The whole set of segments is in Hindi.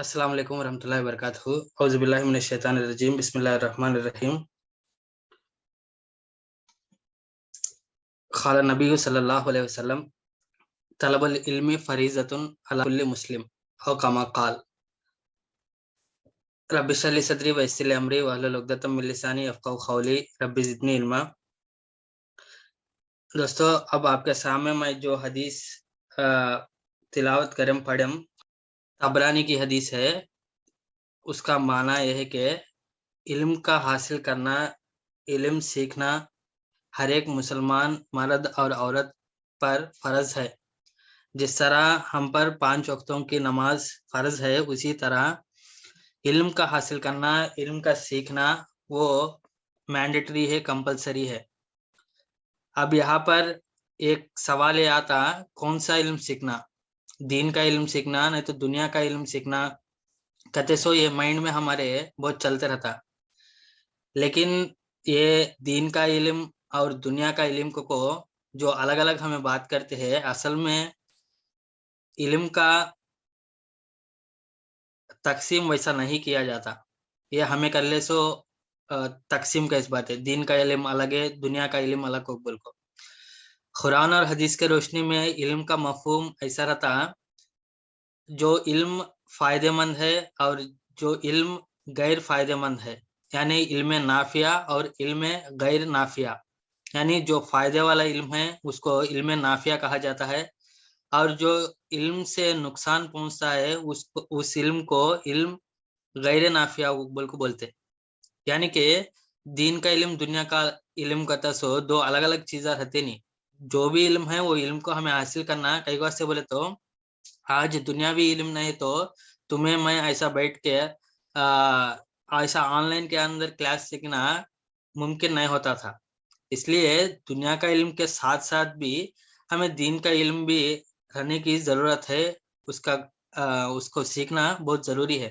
अस्सलाम वालेकुम वरहमतुल्लाहि वबरकातुहू औज़ु बिल्लाहि मिनश शैतानिर रजीम बिस्मिल्लाहिर रहमानिर रहीम। क़ाल नबी सल्लल्लाहु अलैहि वसल्लम तलबुल इल्मी फरीज़तुन अला कुल्लि मुस्लिम औ कमा क़ाल रब्बि इश्रह ली सदरी व यस्सिर ली अमरी वहलुल उक़दतम मिन लिसानी यफ़क़हू क़ौली रब्बि ज़िदनी इल्मा। दोस्तों, अब आपके सामने मैं जो हदीस तिलावत करम पढ़म तबरानी की हदीस है, उसका माना यह है कि इल्म का हासिल करना, इल्म सीखना हर एक मुसलमान मर्द और औरत पर फ़र्ज़ है। जिस तरह हम पर 5 वक्तों की नमाज फ़र्ज़ है, उसी तरह इल्म का हासिल करना, इल्म का सीखना वो मैंडेटरी है, कंपलसरी है। अब यहाँ पर एक सवाल ये आता, कौन सा इल्म सीखना, दीन का इल्म सीखना नहीं तो दुनिया का इल्म सीखना, कहते सो ये माइंड में हमारे बहुत चलते रहता। लेकिन ये दीन का इल्म और दुनिया का इल्म को जो अलग अलग हमें बात करते हैं, असल में इल्म का तकसीम वैसा नहीं किया जाता। ये हमें कर ले सो तकसीम का इस बात है, दीन का इल्म अलग है, दुनिया का इल्म अलग को बोल को। कुरान और हदीस के रोशनी में इल्म का मफहूम ऐसा रहता, जो इल्म फायदेमंद है और जो इल्म गैर फायदेमंद है, यानी इल्म नाफिया और इल्म गैर नाफिया। यानी जो फायदे वाला इल्म है उसको इल्म नाफिया कहा जाता है, और जो इल्म से नुकसान पहुंचता है उस इल्म को इल्म गैर नाफिया को बोलते। यानी कि दीन का इल्म दुनिया का इल्म का तसो दो अलग अलग चीज़ें रहते नहीं। जो भी इल्म है वो इल्म को हमें हासिल करना, कई बार से बोले तो आज दुनियावी इल्म नहीं तो तुम्हें मैं ऐसा बैठ के ऐसा ऑनलाइन के अंदर क्लास सीखना मुमकिन नहीं होता था। इसलिए दुनिया का इल्म के साथ साथ भी हमें दीन का इल्म भी रहने की ज़रूरत है। उसको सीखना बहुत ज़रूरी है।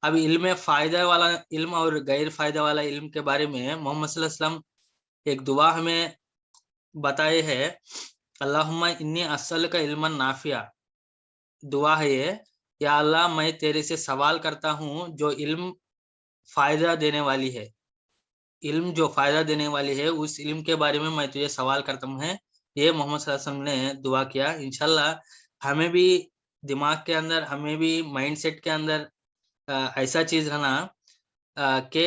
अब इल्म फ़ायदा वाला इल्म और गैर फ़ायदा वाला इल्म के बारे में मोहम्मद सल्लल्लाहु अलैहि वसल्लम एक दुआ हमें बताए है, अल्लाहुम्मा इन्नी अस्सअलुका इल्मन नाफिया। दुआ है ये, या अल्लाह मैं तेरे से सवाल करता हूँ जो इल्म फायदा देने वाली है, इल्म जो फायदा देने वाली है उस इल्म के बारे में मैं तुझे सवाल करता हूँ। है ये मोहम्मद सल्लल्लाहु अलैहि वसल्लम ने दुआ किया। इंशाल्लाह हमें भी दिमाग के अंदर, हमें भी माइंडसेट के अंदर ऐसा चीज रहना कि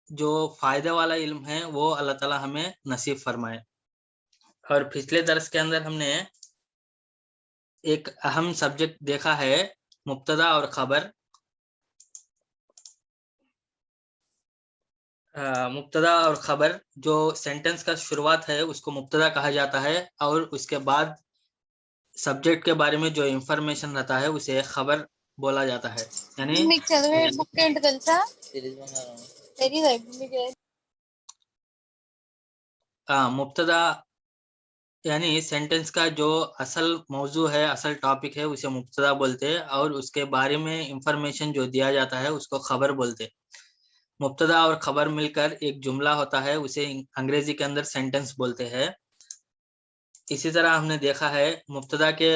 जो फायदा वाला इल्म है वो अल्लाह ताला हमें नसीब फरमाए। और पिछले दर्स के अंदर हमने एक अहम सब्जेक्ट देखा है, मुब्तदा और खबर। मुब्तदा और खबर, जो सेंटेंस का शुरुआत है उसको मुब्तदा कहा जाता है, और उसके बाद सब्जेक्ट के बारे में जो इंफॉर्मेशन रहता है उसे खबर बोला जाता है। यानी మీకు చదివే బుక్ ఏంటి తెలుసా? తెలీదా ఇప్పుడు మీకు? मुब्तदा यानी सेंटेंस का जो असल मौजू है, असल टॉपिक है, उसे मुब्तदा बोलते हैं, और उसके बारे में इंफॉर्मेशन जो दिया जाता है उसको खबर बोलते। मुब्तदा और खबर मिलकर एक जुमला होता है, उसे अंग्रेजी के अंदर सेंटेंस बोलते हैं। इसी तरह हमने देखा है मुब्तदा के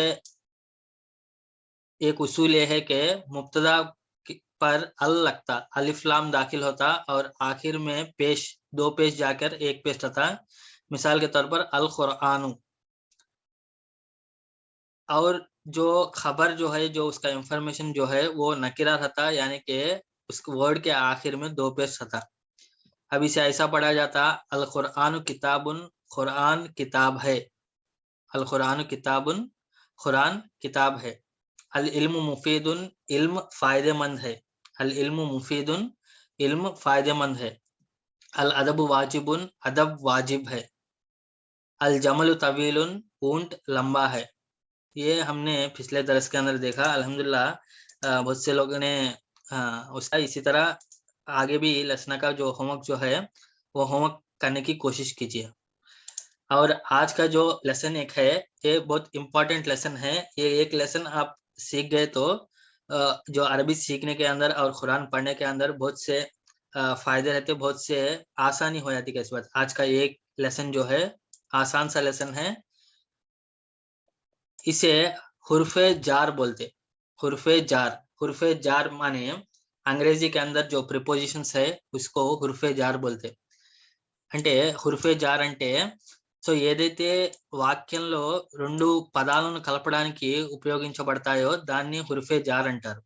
एक उसूल ये है कि मुब्तदा पर अल लगता, अलिफ लाम दाखिल होता, और आखिर में पेश, दो पेश जाकर एक पेश रहता। मिसाल के तौर पर अल कुरान। और जो खबर जो है, जो उसका इंफॉर्मेशन जो है वो नकीरा रहता, यानी कि उस वर्ड के आखिर में दो पेश रहता। अब इसे ऐसा पढ़ा जाता, अल कुरान किताबुन, कुरान किताब है। अल कुरान किताबुन, कुरान किताब है। अल इल्म मुफीदुन, इल्म फायदेमंद है। अल इल्म मुफीदुन, इल्म फायदेमंद है। अल अदब वाजिबुन, अदब वाजिब है। अल जमल तवीलुन, ऊंट लंबा है। ये हमने पिछले दरस के अंदर देखा। अल्हम्दुलिल्लाह बहुत से लोगों ने उसका इसी तरह आगे भी लेसन का जो होमवर्क जो है वो होमवर्क करने की कोशिश कीजिए। और आज का जो लेसन एक है, ये बहुत इम्पोर्टेंट लेसन है। ये एक लेसन आप सीख गए तो जो अरबी सीखने के अंदर और कुरान पढ़ने के अंदर बहुत से फायदे रहते, बहुत से आसानी हो जाती। कैसी बात, आज का एक लेसन जो है आसान सा लेसन है। इसे हुर्फे जार बोलते, हुर्फे जार। हुर्फे जार माने अंग्रेजी के अंदर जो प्रिपोजिशंस है उसको हुर्फे जार बोलते. అంటే హుర్ఫే జార్ అంటే సో ఏదైతే వాక్యంలో రెండు పదాలను కలపడానికి ఉపయోగించబడతాయో దాన్ని హుర్ఫే జార్ అంటారు.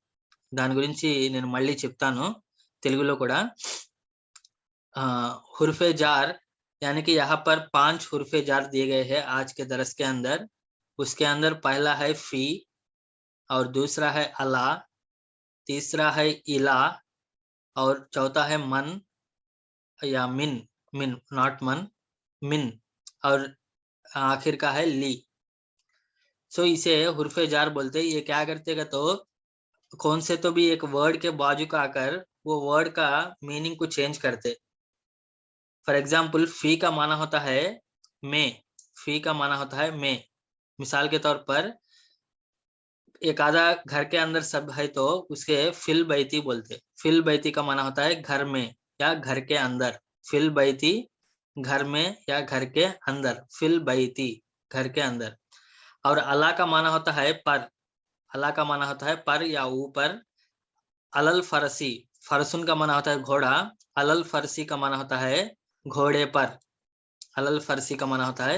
దాని గురించి నేను మళ్ళీ చెప్తాను తెలుగులో కూడా. हुर्फे जार यानी कि यहाँ पर 5 हुर्फे जार दिए गए हैं आज के दरस के अंदर. उसके अंदर पहला है फी और दूसरा है अला, तीसरा है इला और चौथा है मन या मिन, मिन नॉट मन, मिन, और आखिर का है ली. सो इसे हुर्फे जार बोलते. ये क्या करते हैं तो कौन से तो भी एक वर्ड के बाजू का आकर वो वर्ड का मीनिंग को चेंज करते. फॉर एग्जाम्पल फी का माना होता है मैं, फी का माना होता है मैं. मिसाल के तौर पर एक आधा घर के अंदर सब है तो उसके फिल बैती बोलते. फिल बैती का माना होता है घर में या घर के अंदर. फिल बैती घर में या घर के अंदर, फिल बैती घर के अंदर. और अला का माना होता है पर, अला का माना होता है पर या ऊपर. अलल फरसी, फरसुन का माना होता है घोड़ा, अलल फरसी का माना होता है घोड़े पर. अलल फरसी का माना होता है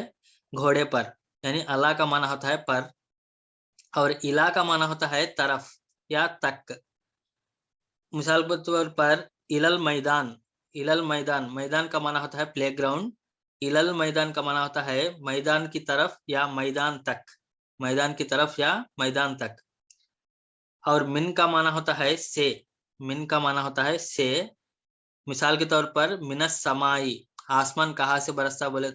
घोड़े पर, यानी अला का माना होता है पर और इला का माना होता है तरफ या तक. मिसाल के तौर पर इलल मैदान, इलल मैदान, मैदान का माना होता है प्ले ग्राउंड. इलल मैदान का माना होता है मैदान की तरफ या मैदान तक, मैदान की तरफ या मैदान तक. और मिन का माना होता है से, मिन का माना होता है से. मिसाल के तौर पर मिनस समाई, आसमान कहाँ से बरसता बोले,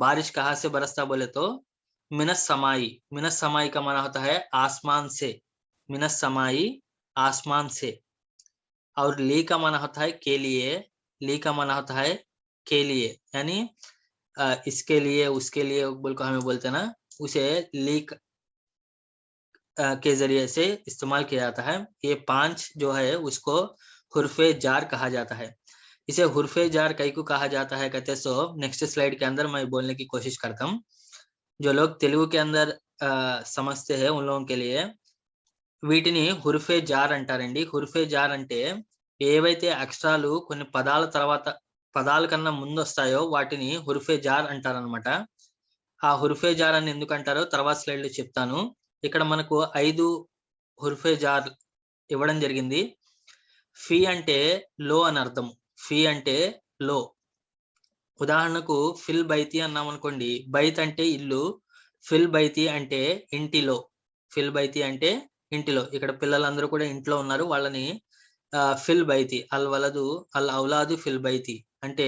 बारिश कहाँ से बरसता बोले तो मिनस समाई. मिनस समाई का माना होता है आसमान से, मिनस समाई आसमान से. और ली का माना होता है के लिए, ली का माना होता है के लिए, यानी इसके लिए उसके लिए बोल को हमें बोलते ना, उसे ली के जरिए से इस्तेमाल किया जाता है. ये 5 जो है उसको हुर्फे जार कहा जाता है. इसे हुर्फे जार कई को कहा जाता है कहते सो नेक्स्ट स्लाइड के अंदर मैं बोलने की कोशिश करता हूँ. जो लोग तेलुगु के अंदर समझते हैं उन लोगों के लिए వీటిని హుర్ఫే జార్ అంటారండి. హుర్ఫే జార్ అంటే ఏవైతే అక్షరాలు కొన్ని పదాల తర్వాత పదాల కన్నా ముందు వస్తాయో వాటిని హుర్ఫే జార్ అంటారనమాట. ఆ హుర్ఫే జార్ అని ఎందుకు అంటారో తర్వాత స్లైడ్ లో చెప్తాను. ఇక్కడ మనకు 5 హుర్ఫే జార్ ఇవ్వడం జరిగింది. ఫీ అంటే లో అని అర్థం, ఫీ అంటే లో. ఉదాహరణకు ఫిల్ బైతి అన్నాం అనుకోండి, బైత్ అంటే ఇల్లు, ఫిల్ బైతి అంటే ఇంటిలో, ఫిల్ బైతి అంటే ఇంటిలో. ఇక్కడ పిల్లలందరూ కూడా ఇంట్లో ఉన్నారు, వాళ్ళని ఫిల్ బైతి, అల్ వలదు అల్ ఔలాదు ఫిల్ బైతి అంటే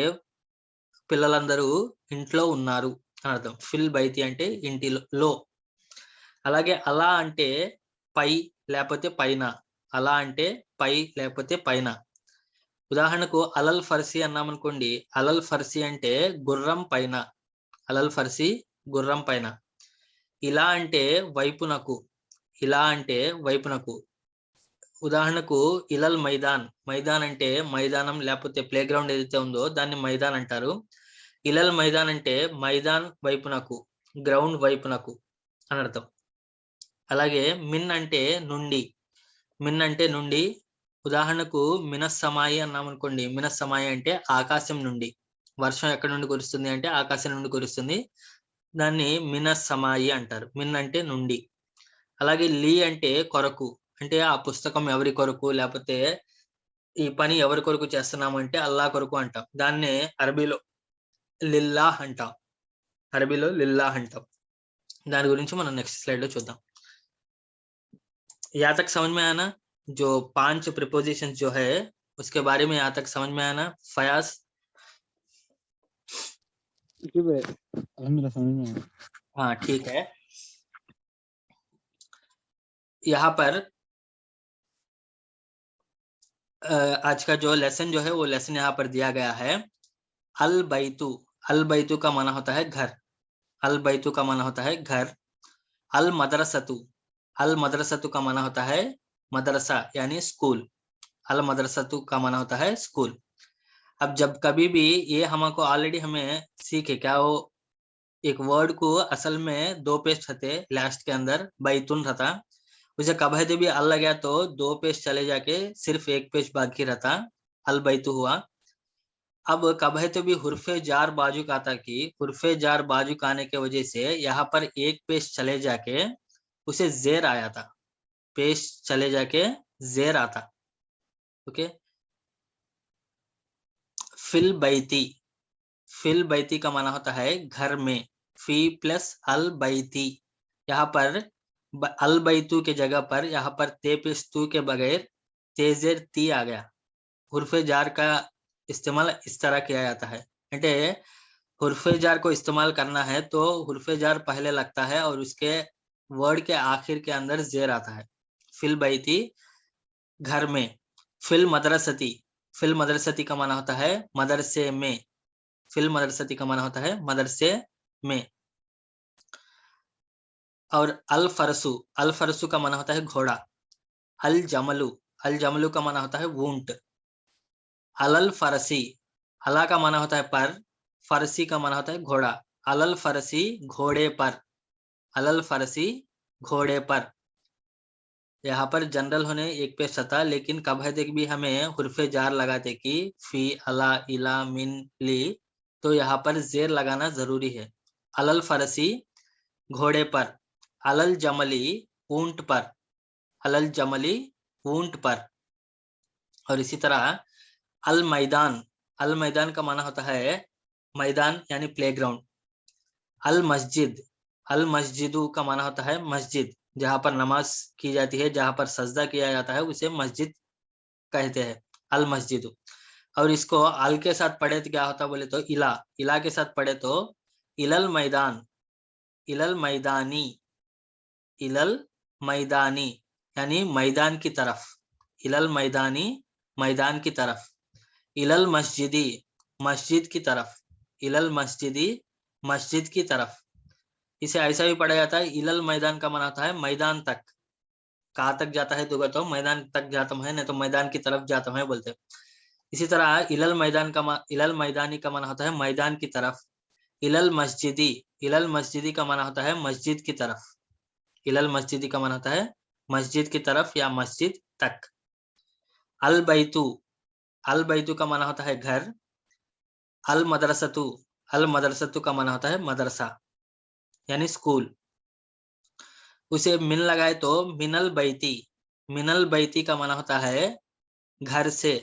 పిల్లలందరూ ఇంట్లో ఉన్నారు అని అర్థం. ఫిల్ బైతి అంటే ఇంటిలో. అలాగే అలా అంటే పై లేకపోతే పైన, అలా అంటే పై లేకపోతే పైన. ఉదాహరణకు అలల్ ఫర్సీ అన్నామనుకోండి, అలల్ ఫర్సీ అంటే గుర్రం పైన, అలల్ ఫర్సీ గుర్రం పైన. ఇలా అంటే వైపునకు, ఇలా అంటే వైపునకు. ఉదాహరణకు ఇలల్ మైదాన్, మైదాన్ అంటే మైదానం లేకపోతే ప్లే గ్రౌండ్ ఏదైతే ఉందో దాన్ని మైదాన్ అంటారు. ఇలల్ మైదాన్ అంటే మైదాన్ వైపునకు, గ్రౌండ్ వైపునకు అని అర్థం. అలాగే మిన్ అంటే నుండి, మిన్ అంటే నుండి. ఉదాహరణకు మినస్ సమాయి అన్నామనుకోండి, మినస్ సమాయి అంటే ఆకాశం నుండి. వర్షం ఎక్కడి నుండి కురుస్తుంది అంటే ఆకాశం నుండి కురుస్తుంది, దాన్ని మినస్ సమాయి అంటారు. మిన్ అంటే నుండి. అలాగే లీ అంటే కొరకు, అంటే ఆ పుస్తకం ఎవరి కొరకు లేకపోతే ఈ పని ఎవరి కొరకు చేస్తున్నామంటే అల్లా కొరకు అంటాం. దాన్నే అరబీలో లిల్లాహ్ అంటాం, అరబీలో లిల్లాహ్ అంటాం. దాని గురించి మనం నెక్స్ట్ స్లైడ్ లో చూద్దాం. यहाँ तक समझ में आना, जो 5 प्रिपोजिशन जो है उसके बारे में यहाँ तक समझ में आना. फयाज? हाँ ठीक है. यहाँ पर आज का जो लेसन जो है वो लेसन यहाँ पर दिया गया है. अल बैतु, अल बैतु का माना होता है घर, अल बैतु का माना होता है घर. अल मदरसतु, अल मदरसतु का माना होता है मदरसा यानी स्कूल, अल मदरसतु का माना होता है स्कूल. अब जब कभी भी ये हमको ऑलरेडी हमें सीखे क्या, वो एक वर्ड को असल में 2 पेज रहते, लास्ट के अंदर बैतुन रहता उसे कब है भी अल लग गया तो 2 पेज चले जाके सिर्फ 1 पेज बाकी रहता, अल बैतु हुआ। अब कब है तो भी हुर्फे जार बाजुक आता कि हुर्फे जार बाजुक आने के वजह से यहाँ पर 1 पेज चले जाके उसे जेर आया था, पेज चले जाके जेर आता। Okay, fill Baiti, fill Baiti का माना होता है घर में, फी प्लस अल बैती। यहाँ पर अल बैतू के जगह पर यहाँ पर ते प्लस तू के बगैर तेजेर ती आ गया। हुर्फे जार का इस्तेमाल इस तरह किया जाता है, అంటే हुर्फे जार को इस्तेमाल करना है तो हुर्फे जार पहले लगता है और उसके वर्ड के आखिर के अंदर जेर आता है। फिल बैती घर में, फिल मदरसती, फिल मदरसती का माना होता है मदरसे में, फिल मदरसती का माना होता है मदरसे में। और अल फरसु, अल फरसु का माना होता है घोड़ा। अल जमलू, अल जमलू का माना होता है वूंट। अलल फरसी, अला का माना होता है पर, फरसी का माना होता है घोड़ा। अलल फरसी घोड़े पर, अलल फरसी घोड़े पर। यहाँ पर जनरल होने 1 पेज था, लेकिन कबहदेक भी हमें हुर्फे जार लगाते कि फी अला इला मिन ली, तो यहाँ पर जेर लगाना जरूरी है। अलल फरसी घोड़े पर, अलल जमली ऊंट पर, अलल जमली ऊंट पर। और इसी तरह अल मैदान, अल मैदान का माना होता है मैदान यानी प्लेग्राउंड। अल मस्जिद, अल मस्जिदू का माना होता है मस्जिद, जहां पर नमाज की जाती है, जहां पर सजदा किया जाता है उसे मस्जिद कहते हैं, अल मस्जिदू। और इसको अल के साथ पढ़े तो क्या होता बोले तो इला, इला के साथ पढ़े तो इलल मैदान, इलल मैदानी, इलल मैदानी यानी मैदान की तरफ, इलल मैदानी मैदान की तरफ। इलल मस्जिदी, मस्जिद की तरफ, इलल मस्जिदी मस्जिद की तरफ। इसे ऐसा भी पढ़ा जाता है इलल मैदान का माना होता है मैदान तक, कहाँ तक जाता है तो कहता हूँ मैदान तक जाता हूँ, नहीं तो मैदान की तरफ जाता हूँ बोलते। इसी तरह इलल मैदान का इलल मैदानी का माना होता है मैदान की तरफ। इलल मस्जिदी, इलल मस्जिदी का माना होता है मस्जिद की तरफ, इलल मस्जिदी का माना होता है मस्जिद की तरफ या मस्जिद तक। अल बैतू, अल बैतू का माना होता है घर। अल मदरसतु, अल मदरसतु का माना होता है मदरसा यानी स्कूल। उसे मिन लगाए तो मिनल बैती, मिनल बैती का माना होता है घर से।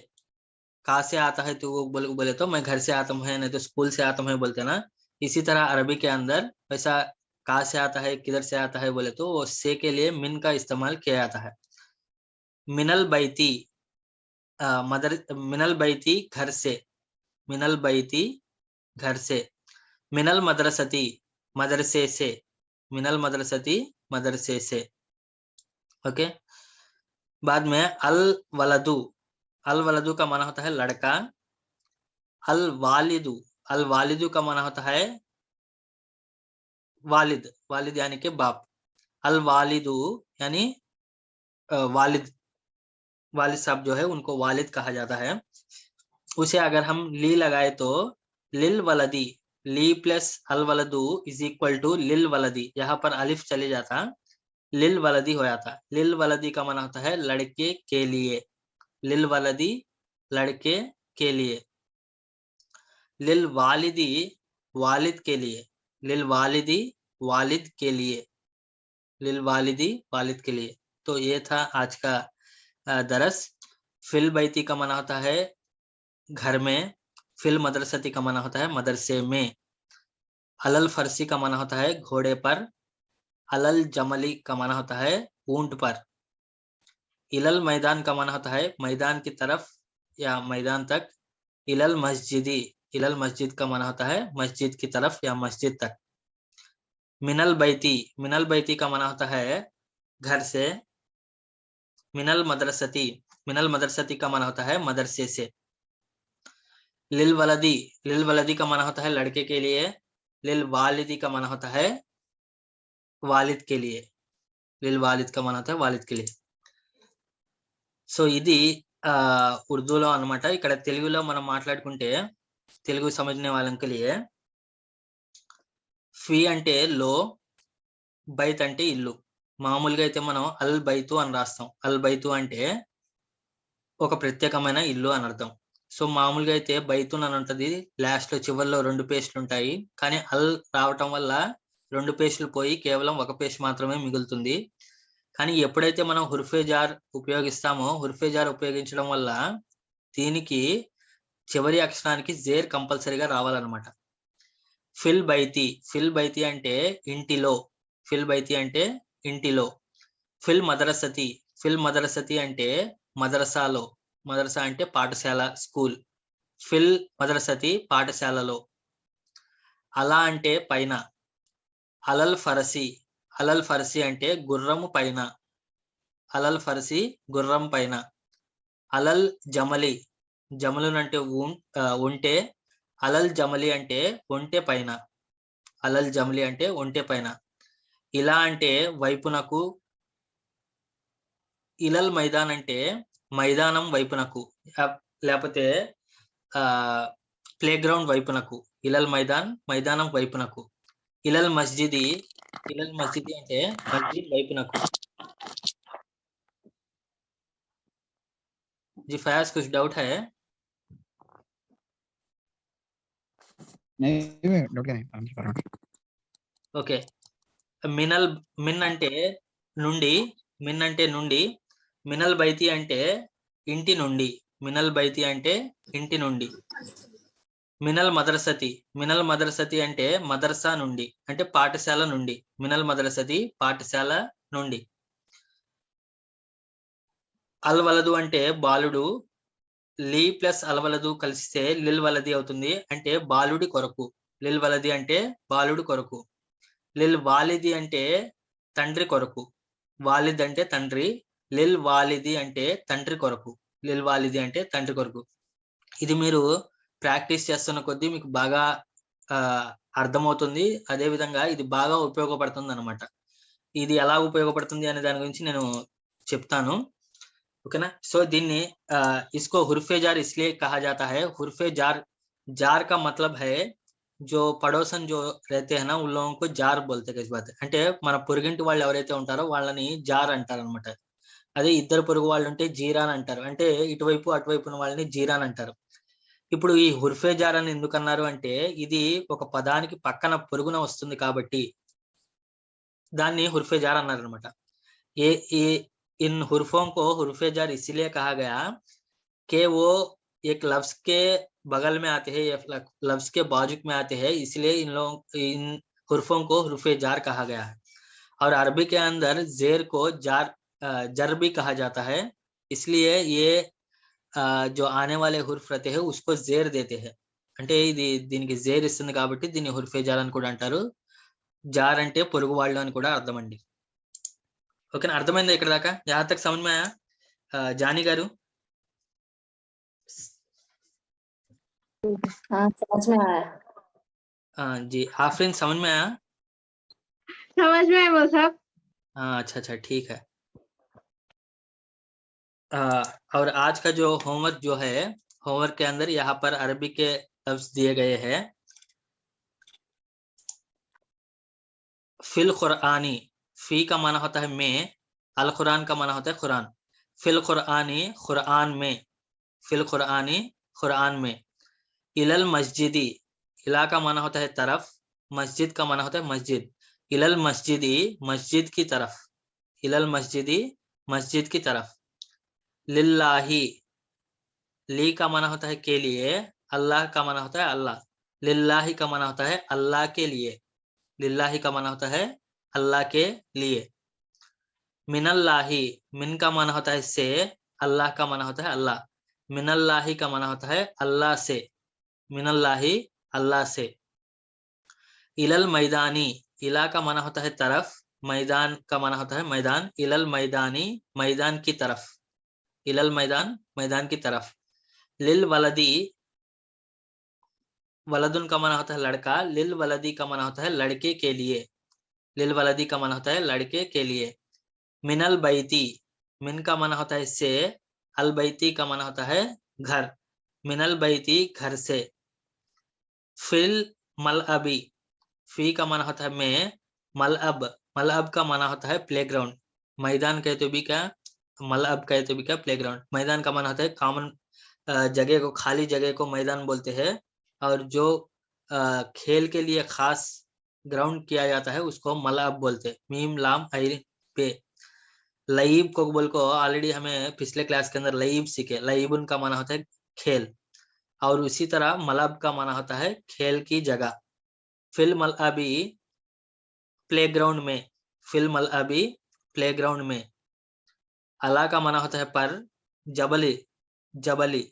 कहाँ से आता है तो वो बोले तो मैं घर से आता हूँ, नहीं तो स्कूल से आता हूँ बोलते ना। इसी तरह अरबी के अंदर वैसा कहाँ से आता है किधर से आता है बोले तो वो से के लिए मिन का इस्तेमाल किया जाता है। मिनल बैती, मिनल बैती घर से, मिनल बैती घर से। मिनल मदरसती मदरसे से, मिनल मदरसती मदरसे से। ओके, बाद में अल वलदू, अल वलदू का माना होता है लड़का। अल वालिदू, अल वालिदू का माना होता है वालिद, वालिद यानी कि बाप। अल वालिदू यानी वालिद, वालिद साहब जो है उनको वालिद कहा जाता है। उसे अगर हम ली लगाए तो लिल वलदी, ली प्लस अल वलदू इज इक्वल टू लिल वलदी, यहाँ पर अलिफ चले जाता, लिल वलदी हो जाता। लिल वलदी का माना होता है लड़के के लिए, लिल वलदी लड़के के लिए। लिल वालिदी वालिद के लिए, लिल वालिदी वालिद के लिए, लिल वालिदी वालिद के लिए। तो ये था आज का दरस। फिल बैती का माना होता है घर में, फिल मदरसती का माना होता है मदरसे में। अलल फरसी का माना होता है घोड़े पर। अलल जमली का माना होता है ऊंट पर। इलल मैदान का माना होता है मैदान की तरफ या मैदान तक। इलल मस्जिदी, इलल मस्जिद का माना होता है मस्जिद की तरफ या मस्जिद तक। मिनल बैती, मिनल बैती का माना होता है घर से। मिनल मदरसती, मिनल मदरसती का माना होता है मदरसे से। लिल वलदी, लिल वलदी का माना होता है लड़के के लिए। लिल वालिदी का माना होता है वालिद के लिए, लिल वालिद का माना होता है वालिद के लिए। సో ఇది ఉర్దూలో అన్నమాట. ఇక్కడ తెలుగులో మనం మాట్లాడుకుంటే తెలుగు సమझने वालों के लिए ఫీ అంటే లో, బైత్ అంటే ఇల్లు. మామూలుగా అయితే మనం అల్ బైతు అని రాస్తాం. అల్ బైతు అంటే ఒక ప్రత్యేకమైన ఇల్లు అని అర్థం. సో మామూలుగా అయితే బైతున్ అని ఉంటది, లాస్ట్ లో చివర్లో 2 పేస్టులు ఉంటాయి. కానీ అల్ రావటం వల్ల 2 పేస్టులు పోయి కేవలం ఒక పేస్ట్ మాత్రమే మిగులుతుంది. కానీ ఎప్పుడైతే మనం హుర్ఫే జార్ ఉపయోగిస్తామో, హుర్ఫే జార్ ఉపయోగించడం వల్ల దీనికి చివరి అక్షరానికి జేర్ కంపల్సరీగా రావాలన్నమాట. ఫిల్ బైతి అంటే ఇంటిలో, ఫిల్ బైతి అంటే ఇంటిలో. ఫిల్ మదరసతి అంటే మదరసాలో, మదరసా అంటే పాఠశాల, స్కూల్. ఫిల్ మదరసతి పాఠశాలలో. అలా అంటే పైన. అలల్ ఫరసి అంటే గుర్రము పైన, అలల్ ఫరసి గుర్రం పైన. అలల్ జమలున్ అంటే ఉంటే, అలల్ జమలి అంటే ఒంటె పైన, అలల్ జమలి అంటే ఒంటె పైన. ఇలా అంటే వైపునకు. ఇలల్ మైదాన్ అంటే మైదానం వైపునకు, లేకపోతే ప్లే గ్రౌండ్ వైపునకు. ఇలల్ మైదానం వైపునకు. ఇలల్ మస్జిది అంటే మస్జిద్ వైపునకు. जी फयाज, कुछ डाउट है? नहीं डाउट क्या नहीं. ఓకే. మిన్ అంటే నుండి. మినల్ బైతి అంటే ఇంటి నుండి, మినల్ మదరసతి అంటే మదర్సా నుండి, అంటే పాఠశాల నుండి. మినల్ మదరసతి పాఠశాల నుండి. అల్ వలదు అంటే బాలుడు. లీ ప్లస్ అల్ వలదు కలిస్తే లిల్ వలది అవుతుంది, అంటే బాలుడి కొరకు. లిల్ వలది అంటే బాలుడి కొరకు. లిల్ వాలిది అంటే తండ్రి కొరకు. వాలిద్ అంటే తండ్రి. లిల్ వాలిది అంటే తండ్రి కొరకు. ఇది మీరు ప్రాక్టీస్ చేస్తున్న కొద్దీ మీకు బాగా అర్థమవుతుంది. అదే విధంగా ఇది బాగా ఉపయోగపడుతుంది అన్నమాట. ఇది ఎలా ఉపయోగపడుతుంది అనే దాని గురించి నేను చెప్తాను, ఓకేనా. సో దీన్ని इसको हुर्फे जार इसलिए कहा जाता है. हुर्फे जार का मतलब है जो पड़ोसन जो रहते हैं ना, उन लोगों को जार बोलते हैं. इस बात అంటే మన పొరుగింటి వాళ్ళు ఎవరైతే ఉంటారో వాళ్ళని జార్ అంటారు అనమాట. అదే ఇద్దరు పొరుగు వాళ్ళు ఉంటే జీరాన్ అంటారు, అంటే ఇటువైపు అటువైపు ఉన్న వాళ్ళని జీరాన్ అంటారు. ఇప్పుడు ఈ హుర్ఫే జార్ అని ఎందుకన్నారు అంటే, ఇది ఒక పదానికి పక్కన పొరుగున వస్తుంది కాబట్టి దాన్ని హుర్ఫే జార్ అన్నారు అనమాట. इन हुर्फों को हुर्फे जार इसलिए कहा गया कि वो एक लफ्ज के बगल में आते हैं या लफ्ज के बाजू में आते हैं, इसलिए इन हुर्फों को हुर्फे जार कहा गया है. और अरबी के अंदर जेर को जर भी कहा जाता है, इसलिए ये जो आने वाले हुर्फ रहते हैं उसको जेर देते हैं. అంటే ఇది దీనికి జేర్ ఇస్తుంది కాబట్టి దీన్ని హుర్ఫే జార్ అని కూడా అంటారు. జార్ అంటే పొరుగు వాళ్ళు అని కూడా అర్థం అండి. ఓకేనా, అర్థమైందా ఇక్కడ దాకా? यहाँ तक समझ में आया जानी गारू? हाँ समझ में आया. जी आफरीन समझ में आया? समझ में आया साहब. हाँ अच्छा ठीक है. और आज का जो होमवर्क है, होमवर्क के अंदर यहाँ पर अरबी के लफ्ज दिए गए हैं. फिल कुरानी, फी का माना होता है में, अल कुरान का माना होता है कुरान. फिल कुरानी कुरान में. इलल मस्जिदी, इला का माना होता है तरफ, मस्जिद का माना होता है मस्जिद. इलल मस्जिदी मस्जिद की तरफ, इलल मस्जिदी मस्जिद की तरफ. लिल्लाही, ली का माना होता है के लिए, अल्लाह का माना होता है अल्लाह. लिल्लाही का माना होता है अल्लाह के लिए, लिल्लाही का माना होता है अल्लाह के लिए. मिनल्लाही, मिन का माना होता है से, अल्लाह का माना होता है अल्लाह. मिनल्लाही का माना होता है अल्लाह से, मिनल्लाही अल्लाह से. इलल मैदानी, इला का माना होता है तरफ, मैदान का माना होता है मैदान. इलल मैदानी मैदान की तरफ, इलल मैदान की तरफ. लिल वलदी, वलदुन का माना होता है लड़का, लिल वलदी का माना होता है लड़के के लिए, लिल वलदी का माना होता है लड़के के लिए. मिनल बैती, मिन का माना होता है से, अल बैती का माना होता है घर, मिनल बैती घर से. फिल मलअबी, फी का माना होता है में, मलअब मलअब का माना होता है प्ले ग्राउंड, मैदान कहे तो भी क्या, मलअब कहे तो भी क्या, प्ले ग्राउंड। मैदान का माना होता है कॉमन जगह को, खाली जगह को मैदान बोलते हैं, और जो खेल के लिए खास ग्राउंड किया जाता है उसको मलअब बोलते हैं। मीम लाम आई पे। लईब को बोल को ऑलरेडी हमें पिछले क्लास के अंदर लईब सीखे, लईबुन का माना होता है खेल, और उसी तरह मलब का माना होता है खेल की जगह। फिल मलअबी प्ले ग्राउंड में, फिल मलअबी प्ले ग्राउंड में। अला का माना होता है पर, जबली जबली,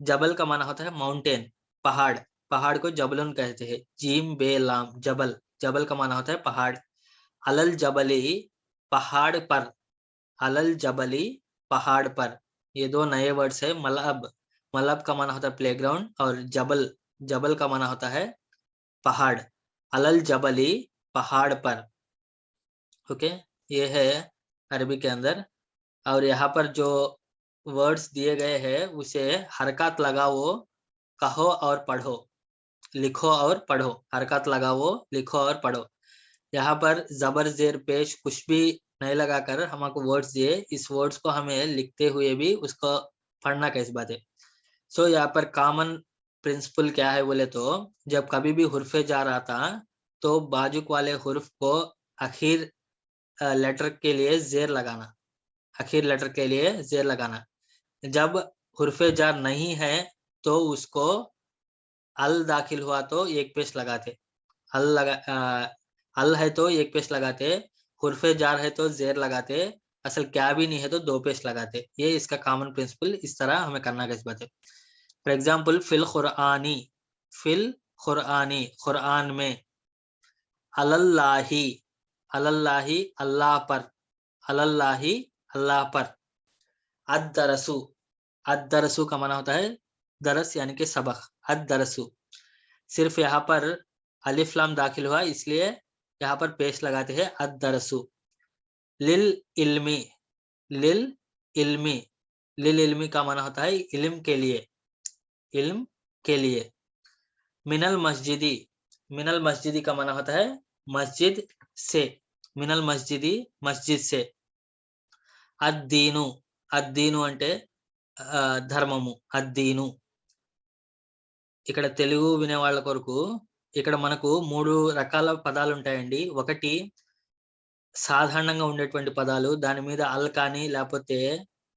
जबल का माना होता है माउंटेन पहाड़, पहाड़ को जबलन कहते हैं। जीम बे लाम जबल, जबल का माना होता है पहाड़। अलल जबली पहाड़ पर, अलल जबली पहाड़ पर, ये दो नए वर्ड्स है। मलब, मलब का माना होता है प्ले ग्राउंड, और जबल, जबल का माना होता है पहाड़। अलल जबली पहाड़ पर। ओके, ये है अरबी के अंदर। और यहाँ पर जो वर्ड्स दिए गए हैं उसे हरकत लगाओ, कहो और पढ़ो, लिखो और पढ़ो। हरकत लगाओ, लिखो और पढ़ो। यहाँ पर जबर जेर पेश कुछ भी नहीं लगाकर हमको वर्ड्स दिए, इस वर्ड्स को हमें लिखते हुए भी उसको पढ़ना कैसी बात है। सो यहाँ पर कॉमन प्रिंसिपल क्या है बोले तो, जब कभी भी हुर्फे जा रहा था तो बाजुक वाले हुर्फ को आखिर लेटर के लिए जेर लगाना, आखिर लेटर के लिए जेर लगाना। जब हुर्फे जार नहीं है तो उसको अल दाखिल हुआ तो एक पेश लगाते, अल लगा अल है तो एक पेश लगाते, हुर्फे जार है तो जेर लगाते, असल क्या भी नहीं है तो दो पेश लगाते। ये इसका कॉमन प्रिंसिपल, इस तरह हमें करना कैसी बात है। For example fill Kuranyi, fill Kuranyi कुरआन में। अलल्लाही, अलल्लाही अल्लाह पर, अलल्लाही अल्लाह पर। अद्दरसु, अद्दरसु का माना होता है दरस यानी कि सबक, अद्दरसु। सिर्फ यहाँ पर अलिफ लाम दाखिल हुआ इसलिए यहाँ पर पेश लगाते हैं अद्दरसु। लिल इल्मी, लिल इल्मी, लिल इल्मी का माना होता है इल्म के लिए, इल्म के लिए। मिनल मस्जिदी, मिनल मस्जिदी का माना होता है मस्जिद से, मिनल मस्जिदी मस्जिद से। अद्दीनु, అద్దీను అంటే ధర్మము, అద్దీను. ఇక్కడ తెలుగు వినే వాళ్ళ కొరకు ఇక్కడ మనకు 3 రకాల పదాలు ఉంటాయండి. ఒకటి సాధారణంగా ఉండేటువంటి పదాలు, దాని మీద అల్ కానీ లేకపోతే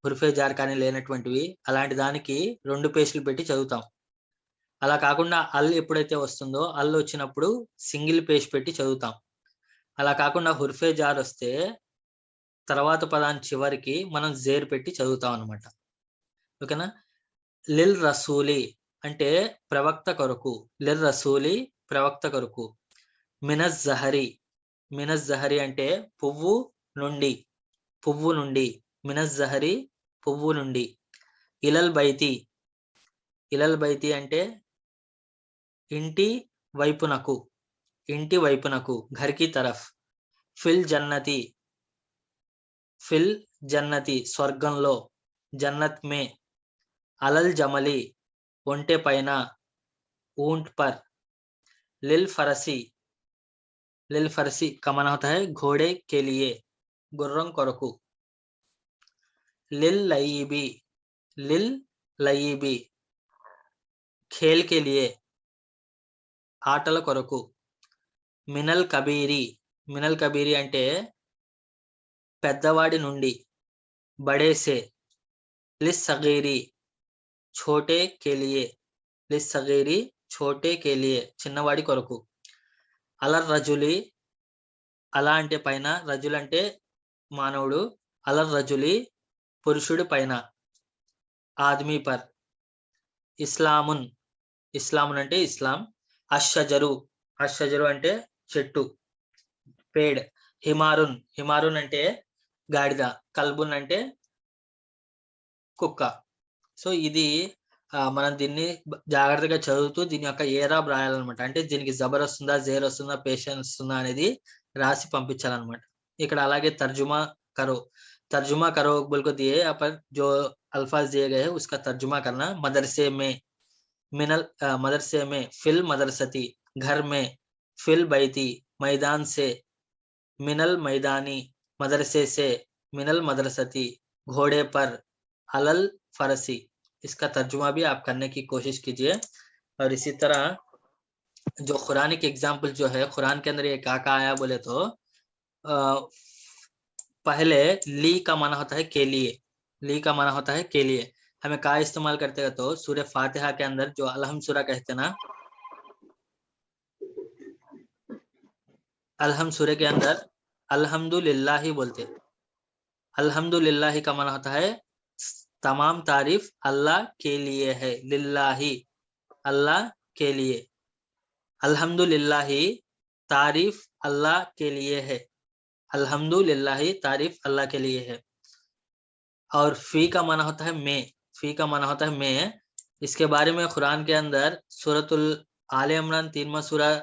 హుర్ఫే జార్ కానీ లేనటువంటివి, అలాంటి దానికి 2 పేజీలు పెట్టి చదువుతాం. అలా కాకుండా అల్ ఎప్పుడైతే వస్తుందో, అల్ వచ్చినప్పుడు సింగిల్ పేజ్ పెట్టి చదువుతాం. అలా కాకుండా హుర్ఫే జార్ వస్తే తర్వాత పదాన్ని చివరికి మనం జేర్ పెట్టి చదువుతాం అన్నమాట. ఓకేనా. లిల్ రసూలి అంటే ప్రవక్త కొరకు, లిల్ రసూలి ప్రవక్త కొరకు. మినజ్ జహరి, మినజ్ జహరి అంటే పువ్వు నుండి, పువ్వు నుండి. మినజ్ జహరి పువ్వు నుండి. ఇలల్ బైతి, ఇలల్ బైతి అంటే ఇంటి వైపునకు, ఇంటి వైపునకు, ఘర్ కి తరఫ్. ఫిల్ జన్నతి, ఫిల్ జన్నతి స్వర్గంలో, జన్నత్ మే. अलल जमली ఒంటె పైన, ऊंट पर. लिल फरसी, लिल फरसी का माना होता है घोड़े के लिए, गुर्रं కొరకు. लिल लईबी, लिल लईबी खेल के लिए, ఆటల కొరకు. మినల్ కబీరి, మినల్ కబీరి అంటే పెద్దవాడి నుండి, బడే సే. लिस सगीरी छोटे के लिए, लिस सगीरी छोटे के लिए చిన్నవాడి కొరకు. అలర్ రజులి, అలా అంటే పైన, రజుల్ అంటే మానవుడు, అలర్ రజులి పురుషుడి పైన, ఆద్మీ పర్. ఇస్లామున్, ఇస్లామున్ అంటే ఇస్లాం. అషజరు, అషజరు అంటే చెట్టు, పేడ్. హిమారున్, హిమారున్ అంటే గాడిద. కల్బున్ అంటే కుక్క. సో ఇది మనం దీన్ని జాగ్రత్తగా చదువుతూ దీని యొక్క ఏరాబ్ రాయాలన్నమాట. అంటే దీనికి జబర్ వస్తుందా, జేర్ వస్తుందా, పేషన్ వస్తుందా అనేది రాసి పంపించాలన్నమాట. ఇక్కడ అలాగే తర్జుమా करो, तर्जुमा करो बोल को दिए, अपन जो अल्फाज दिए गए हैं उसका तर्जुमा करना. मदरसे में, मिनल मदरसे में. फिल मदरसती घर में. फिल बैती मैदान से. मिनल मैदानी मदरसे से, मिनल मदरसती घोड़े पर, अलल फरसी। इसका तर्जुमा भी आप करने की कोशिश कीजिए। और इसी तरह जो कुरानिक एग्जाम्पल जो है कुरान के अंदर ये क्या आया बोले तो पहले ली का माना होता है के लिए, ली का माना होता है के लिए। हमें का इस्तेमाल करते हैं तो सूर्य फातिहा के अंदर जो अलहम सूरा कहते ना, अलहम सूरे के अंदर अल्हम्दुलिल्लाह ही बोलते। अल्हम्दुलिल्लाह का माना होता है तमाम तारीफ अल्लाह के लिए है, लिल्लाही अल्लाह के लिए। अल्हम्दुलिल्लाह तारीफ अल्लाह के लिए है, अल्हम्दुलिल्लाह तारीफ अल्लाह के लिए है। और फी का माना होता है मैं, फी का माना होता है मैं। इसके बारे में कुरान के अंदर सूरतुल आले इमरान 3वां सूरा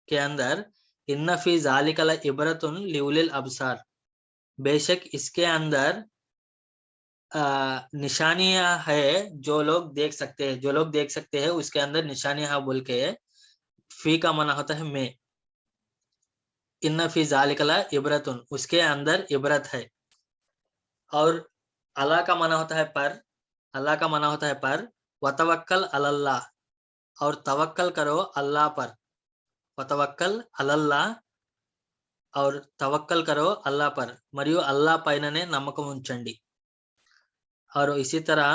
के अंदर इन्ना फी ज़ालिका इबरतुन लिउलिल अबसार, बेशक इसके अंदर निशानियां है जो लोग देख सकते हैं, जो लोग देख सकते हैं उसके अंदर निशानियां बोल के फी का माना होता है मैं। इन्ना फी ज़ालिका इबरतुन, उसके अंदर इबरत है। और अल्लाह का माना होता है पर, अल्लाह का माना होता है पर। वतवक्कल अलल्लाह, और तवक्कल करो अल्लाह पर, वतवक्कल अलल्लाह, और तवक्कल करो अल्लाह पर, मरियो अल्लाह पैनने नమ్మకం ఉంచండి। और इसी तरह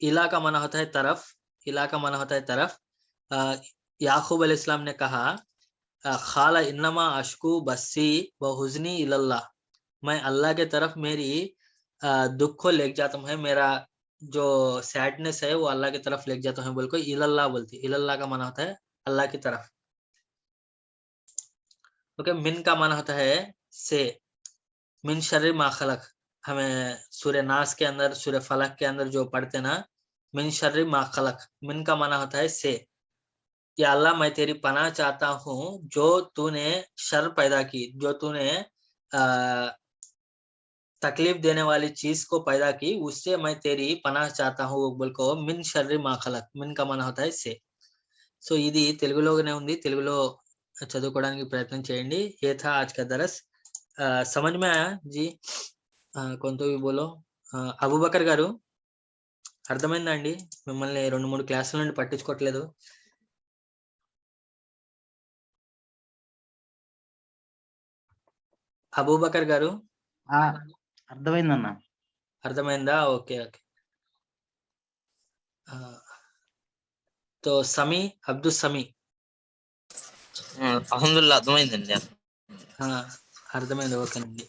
इला का माना होता है तरफ, इला का माना होता है तरफ। याकूब अलैहिस्सलाम ने कहा खाला इन्नमा अशकू बस्सी व हुज़नी इलल्लाह, मैं अल्लाह के तरफ मेरी दुख को ले जाता हूँ, मेरा जो सैडनेस है वो अल्लाह की तरफ ले जाता हूँ बोल को इलल्लाह बोलती। इलल्लाह का माना होता है अल्लाह की तरफ। ओके, मिन का माना होता है से। मिन शर्रि मा खलक, हमें सूर्य नास के अंदर सूर्य फलक के अंदर जो पढ़ते ना, मिन शर्रि मा खलक, मिन का माना होता है से। या अल्लाह मैं तेरी पनाह चाहता हूँ जो तूने शर पैदा की, जो तूने तकलीफ देने वाली चीज को पैदा की, उससे मैं तेरी पनाह चाहता हूँ बोल को मिन शर्रि मा खलक, मिन का माना होता है से। సో ఇది తెలుగులోనే ఉంది, తెలుగులో చదువుకోవడానికి ప్రయత్నం చేయండి। ये था आज का दरस। समझ में आया जी? कौन तो भी बोलो। అబూబకర్ గారు అర్థమైందా అండి? మిమ్మల్ని 2-3 క్లాసుల నుండి పట్టించుకోవట్లేదు। అబూబకర్ గారు అర్థమైందన్న, అర్థమైందా? Okay okay. तो समी अब्दुल समी అల్హమ్దులిల్లా అర్థమైందండి। हाँ अर्धమైంది, ఓకేనండి।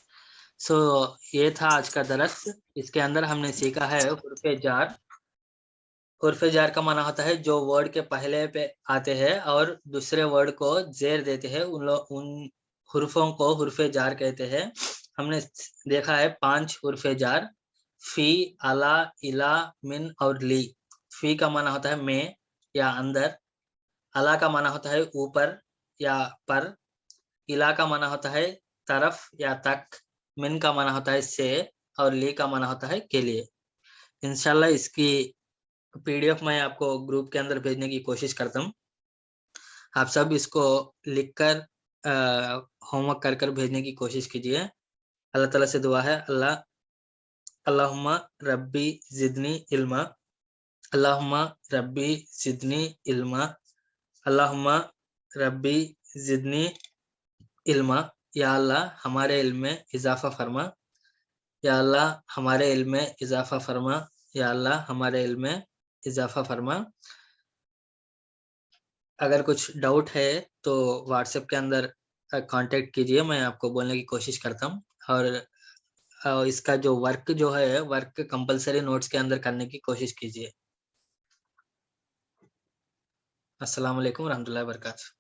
सो ये था आज का दरस। इसके अंदर हमने सीखा है हुर्फे जार। हुर्फे जार का माना होता है जो वर्ड के पहले पे आते हैं और दूसरे वर्ड को जेर देते हैं, उन हुर्फों को हुर्फे जार कहते हैं। हमने देखा है 5 हुर्फे जार, फी, अला, इला, मिन और ली। फी का माना होता है में या अंदर, अला का माना होता है ऊपर या पर, इला का माना होता है तरफ या तक, मिन का माना होता है से, और ली का माना होता है के लिए। इंशाल्लाह इसकी पीडीएफ मैं आपको ग्रुप के अंदर भेजने की कोशिश करता हूँ। आप सब इसको लिखकर होमवर्क कर कर भेजने की कोशिश कीजिए। अल्लाह ताला से दुआ है, अल्लाहुम्मा रब्बी जिदनी इल्मा, अल्लाहुम्मा रब्बी जिदनी इल्मा, अल्लाहुम्मा रब्बी जिदनी इल्मा। या अल्लाह हमारे इल्म में इजाफा फरमा, या अल्लाह हमारे इल्म में इजाफा फरमा, या अल्लाह हमारे इल्म में इजाफा फरमा। अगर कुछ डाउट है तो व्हाट्सएप के अंदर कांटेक्ट कीजिए, मैं आपको बोलने की कोशिश करता हूँ। और इसका जो वर्क जो है वर्क कंपलसरी नोट्स के अंदर करने की कोशिश कीजिए। अस्सलाम वालेकुम रहमतुल्लाहि व बरकातहू।